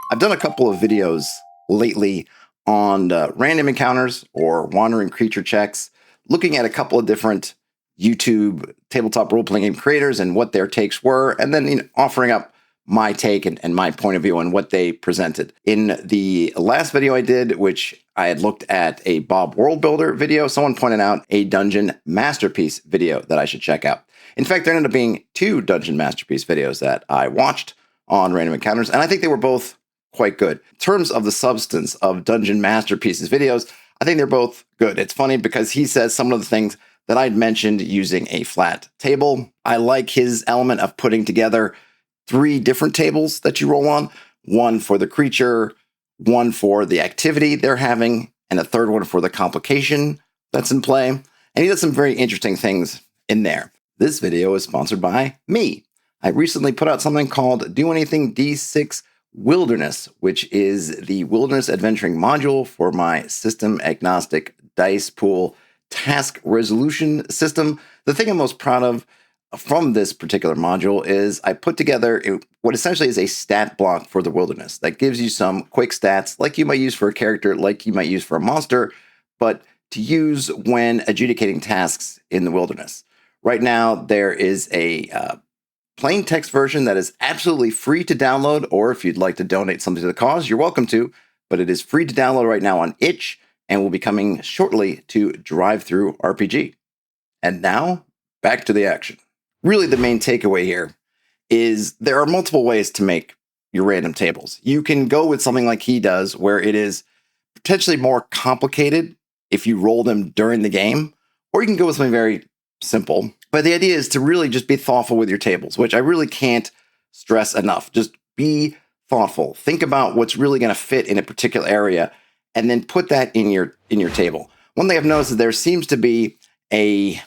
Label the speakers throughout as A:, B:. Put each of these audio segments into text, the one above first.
A: I've done a couple of videos lately on random encounters or wandering creature checks, looking at a couple of different YouTube tabletop role-playing game creators and what their takes were, and then offering up my take and my point of view on what they presented. In the last video I did, which I had looked at a Bob World Builder video, someone pointed out a Dungeon Masterpiece video that I should check out. In fact, there ended up being two Dungeon Masterpiece videos that I watched on Random Encounters, and I think they were both quite good. In terms of the substance of Dungeon Masterpieces videos, I think they're both good. It's funny because he says some of the things that I'd mentioned using a flat table. I like his element of putting together three different tables that you roll on, one for the creature, one for the activity they're having, and a third one for the complication that's in play. And he does some very interesting things in there. This video is sponsored by me. I recently put out something called Do Anything D6 Wilderness, which is the wilderness adventuring module for my system agnostic dice pool task resolution system. The thing I'm most proud of from this particular module is I put together what essentially is a stat block for the wilderness that gives you some quick stats like you might use for a character, like you might use for a monster, but to use when adjudicating tasks in the wilderness. Right now, there is a plain text version that is absolutely free to download, or if you'd like to donate something to the cause, you're welcome to, but it is free to download right now on itch and will be coming shortly to TTRPG. And now, back to the action. Really, the main takeaway here is there are multiple ways to make your random tables. You can go with something like he does, where it is potentially more complicated if you roll them during the game, or you can go with something very simple. But the idea is to really just be thoughtful with your tables, which I really can't stress enough. Just be thoughtful. Think about what's really going to fit in a particular area, and then put that in your table. One thing I've noticed is there seems to be a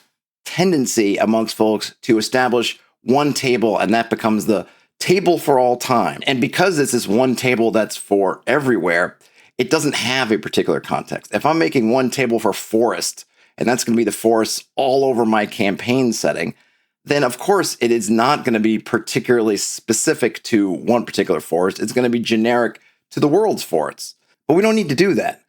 A: tendency amongst folks to establish one table, and that becomes the table for all time. And because this is one table that's for everywhere, it doesn't have a particular context. If I'm making one table for forest, and that's going to be the forests all over my campaign setting, then of course it is not going to be particularly specific to one particular forest. It's going to be generic to the world's forests. But we don't need to do that,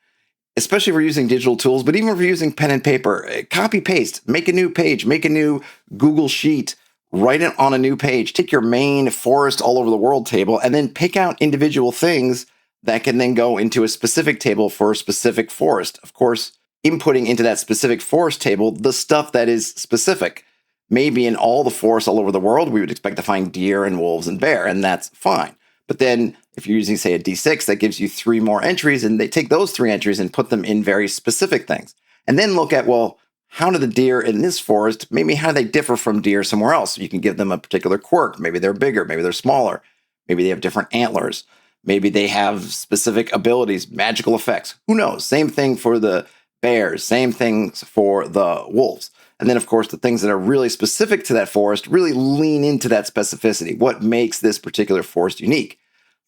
A: especially if we're using digital tools, but even if we're using pen and paper. Copy paste, make a new page, make a new Google Sheet, write it on a new page, take your main forest all over the world table, and then pick out individual things that can then go into a specific table for a specific forest. Of course, inputting into that specific forest table the stuff that is specific. Maybe in all the forests all over the world, we would expect to find deer and wolves and bear, and that's fine. But then if you're using, say, a D6, that gives you 3 more entries, and they take those 3 entries and put them in very specific things. And then look at, well, how do the deer in this forest, maybe how do they differ from deer somewhere else? You can give them a particular quirk. Maybe they're bigger, maybe they're smaller, maybe they have different antlers, maybe they have specific abilities, magical effects. Who knows? Same thing for the bears, same things for the wolves. And then, of course, the things that are really specific to that forest really lean into that specificity. What makes this particular forest unique?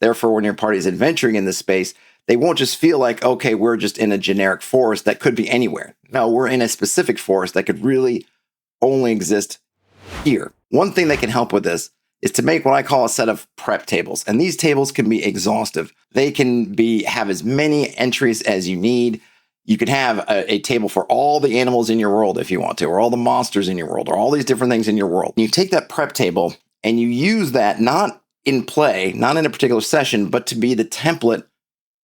A: Therefore, when your party is adventuring in this space, they won't just feel like, okay, we're just in a generic forest that could be anywhere. No, we're in a specific forest that could really only exist here. One thing that can help with this is to make what I call a set of prep tables. And these tables can be exhaustive. They can have as many entries as you need. You could have a table for all the animals in your world if you want to, or all the monsters in your world, or all these different things in your world. You take that prep table and you use that not in play, not in a particular session, but to be the template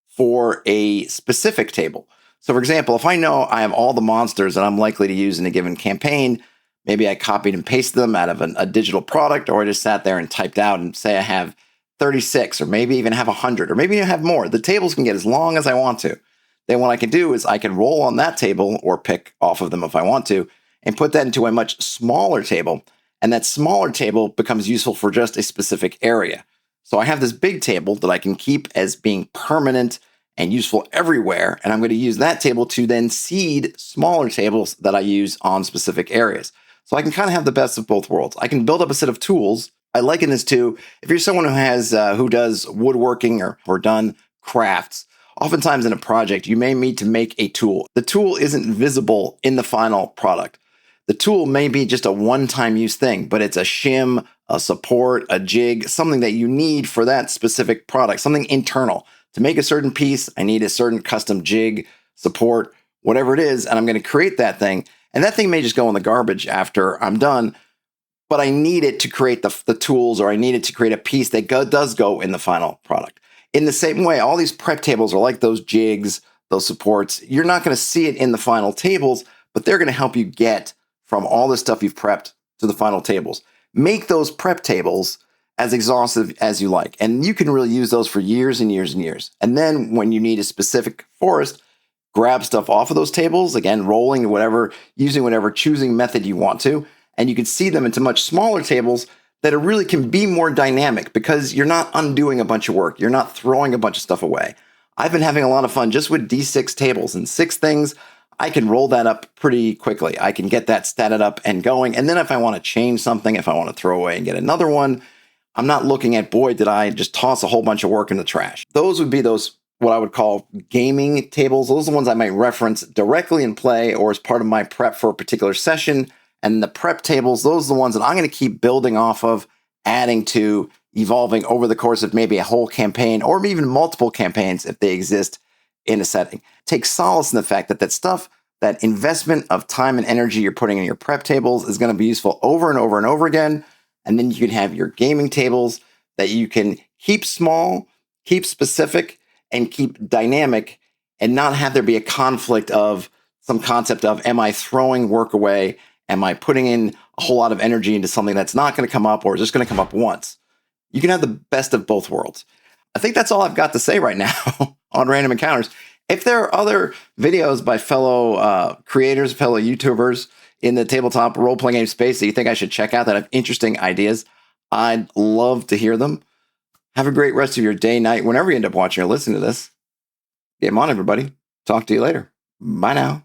A: for a specific table. So for example, if I know I have all the monsters that I'm likely to use in a given campaign, maybe I copied and pasted them out of a digital product, or I just sat there and typed out and say I have 36, or maybe even have 100, or maybe I have more. The tables can get as long as I want to. Then what I can do is I can roll on that table, or pick off of them if I want to, and put that into a much smaller table. And that smaller table becomes useful for just a specific area. So I have this big table that I can keep as being permanent and useful everywhere. And I'm going to use that table to then seed smaller tables that I use on specific areas. So I can kind of have the best of both worlds. I can build up a set of tools. I liken this to, if you're someone who does woodworking or done crafts, oftentimes in a project, you may need to make a tool. The tool isn't visible in the final product. The tool may be just a one-time use thing, but it's a shim, a support, a jig, something that you need for that specific product, something internal. To make a certain piece, I need a certain custom jig, support, whatever it is, and I'm going to create that thing. And that thing may just go in the garbage after I'm done, but I need it to create the tools, or I need it to create a piece that does go in the final product. In the same way, all these prep tables are like those jigs, those supports. You're not going to see it in the final tables, but they're going to help you get from all the stuff you've prepped to the final tables. Make those prep tables as exhaustive as you like, and you can really use those for years and years and years. And then when you need a specific forest, grab stuff off of those tables, again, rolling, whatever, using whatever choosing method you want to, and you can see them into much smaller tables that really can be more dynamic because you're not undoing a bunch of work. You're not throwing a bunch of stuff away. I've been having a lot of fun just with D6 tables and 6 things. I can roll that up pretty quickly. I can get that statted up and going. And then if I want to change something, if I want to throw away and get another one, I'm not looking at, boy, did I just toss a whole bunch of work in the trash. Those would be those, what I would call gaming tables. Those are the ones I might reference directly in play or as part of my prep for a particular session. And the prep tables, those are the ones that I'm going to keep building off of, adding to, evolving over the course of maybe a whole campaign or even multiple campaigns if they exist in a setting. Take solace in the fact that that stuff, that investment of time and energy you're putting in your prep tables is going to be useful over and over and over again. And then you can have your gaming tables that you can keep small, keep specific, and keep dynamic, and not have there be a conflict of some concept of, am I throwing work away? Am I putting in a whole lot of energy into something that's not going to come up or is just going to come up once? You can have the best of both worlds. I think that's all I've got to say right now on Random Encounters. If there are other videos by fellow creators, fellow YouTubers in the tabletop role-playing game space that you think I should check out that have interesting ideas, I'd love to hear them. Have a great rest of your day, night, whenever you end up watching or listening to this. Game on, everybody. Talk to you later. Bye now.